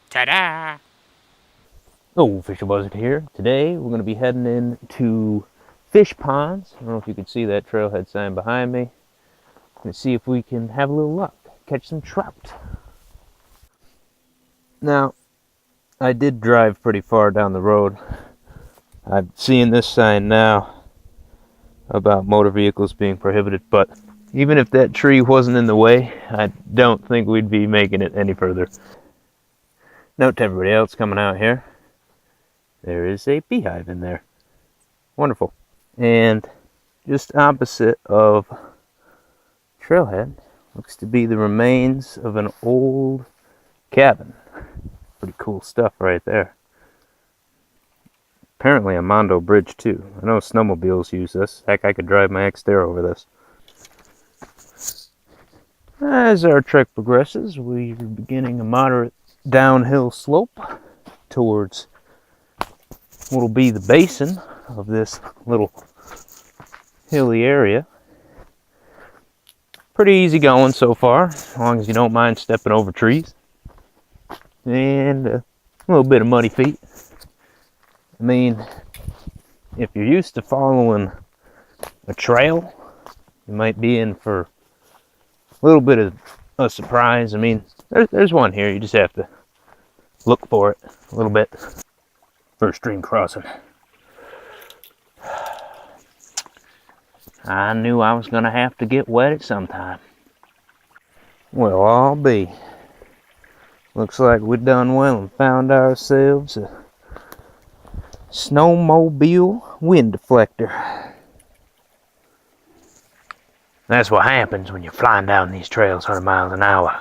Ta-da! Oh, Fisher Buzzard here. Today we're going to be heading into fish ponds. I don't know if you can see that trailhead sign behind me. Going to see if we can have a little luck, catch some trout. Now, I did drive pretty far down the road. I'm seeing this sign now about motor vehicles being prohibited, but even if that tree wasn't in the way, I don't think we'd be making it any further. Note to everybody else coming out here, there is a beehive in there. Wonderful. And just opposite of trailhead looks to be the remains of an old cabin. Pretty cool stuff right there. Apparently a Mondo bridge too. I know snowmobiles use this. Heck, I could drive my Xterra over this. As our trek progresses, we are beginning a moderate downhill slope towards what will be the basin of this little hilly area. Pretty easy going so far, as long as you don't mind stepping over trees. And a little bit of muddy feet. I mean, if you're used to following a trail, you might be in for a little bit of a surprise. I mean, there's one here, you just have to look for it a little bit. First stream crossing. I knew I was going to have to get wet at some time. Well, I'll be. Looks like we done well and found ourselves a snowmobile wind deflector. That's what happens when you're flying down these trails 100 miles an hour.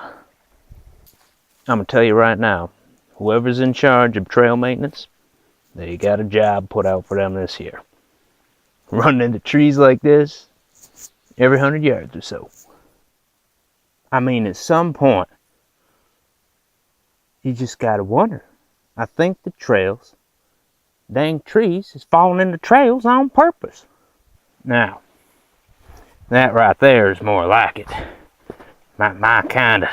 I'm going to tell you right now, whoever's in charge of trail maintenance, they got a job put out for them this year. Running into trees like this every 100 yards or so. I mean, at some point, you just gotta wonder. I think the trails, dang trees, is falling into trails on purpose. Now, that right there is more like it. My kind of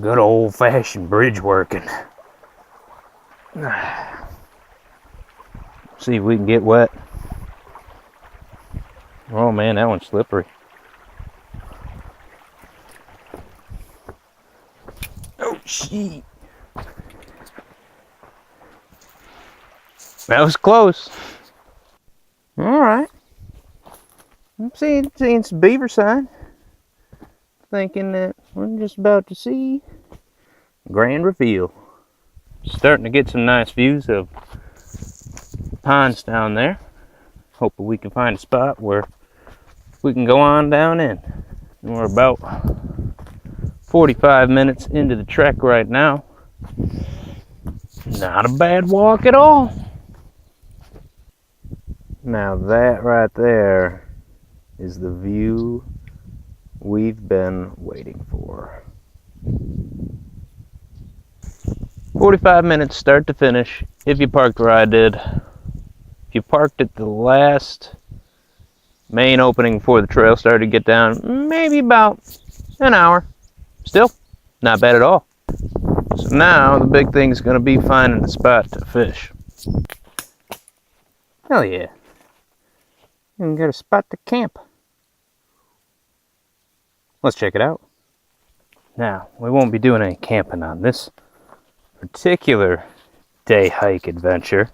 good old-fashioned bridge working. See if we can get wet. Oh man, that one's slippery. Oh shit. That was close. Alright. I'm seeing some beaver sign. Thinking that we're just about to see grand reveal. Starting to get some nice views of ponds down there. Hoping we can find a spot where we can go on down in. And we're about 45 minutes into the trek right now. Not a bad walk at all. Now that right there is the view we've been waiting for. 45 minutes start to finish if you parked where I did. If you parked at the last main opening before the trail started to get down, maybe about an hour. Still, not bad at all. So now the big thing is going to be finding a spot to fish. Hell yeah. You can get a spot to camp. Let's check it out. Now, we won't be doing any camping on this particular day hike adventure,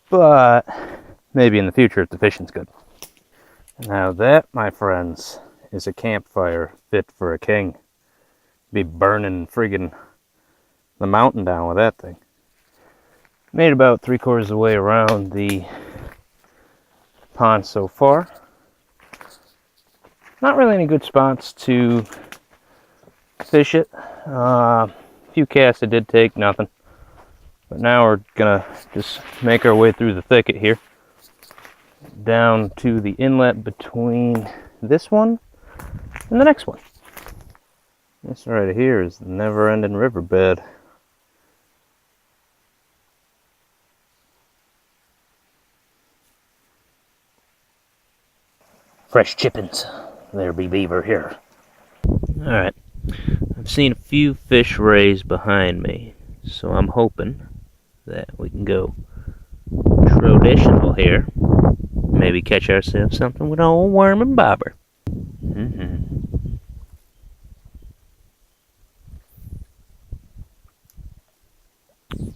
but maybe in the future if the fishing's good. Now that, my friends, is a campfire fit for a king. Be burning friggin' the mountain down with that thing. Made about 3/4 of the way around the pond so far. Not really any good spots to fish it. A few casts I did take, nothing. But now we're gonna just make our way through the thicket here, down to the inlet between this one and the next one. This right here is the never-ending riverbed. Fresh chippings. There be beaver here. Alright, I've seen a few fish raise behind me, so I'm hoping that we can go traditional here. Maybe catch ourselves something with an old worm and bobber.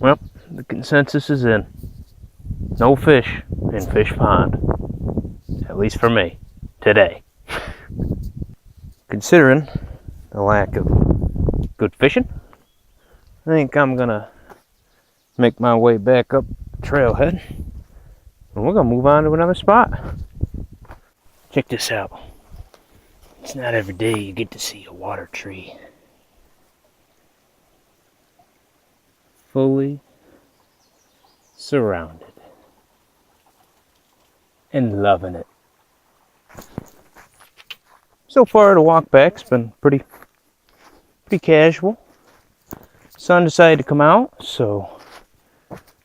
Well, the consensus is in. No fish in Fish Pond. At least for me. Today. Considering the lack of good fishing, I think I'm gonna make my way back up the trailhead. And we're gonna move on to another spot. Check this out. It's not every day you get to see a water tree fully surrounded and loving it. So far the walk back's been pretty casual. Sun decided to come out, so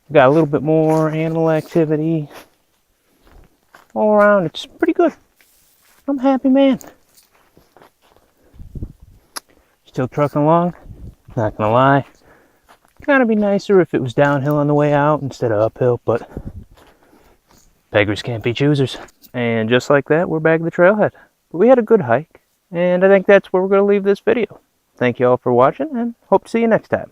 got a little bit more animal activity all around. It's pretty good. I'm a happy man. Still trucking along. Not gonna lie. Kind of be nicer if it was downhill on the way out instead of uphill, but beggars can't be choosers. And just like that, we're back at the trailhead. But we had a good hike, and I think that's where we're going to leave this video. Thank you all for watching, and hope to see you next time.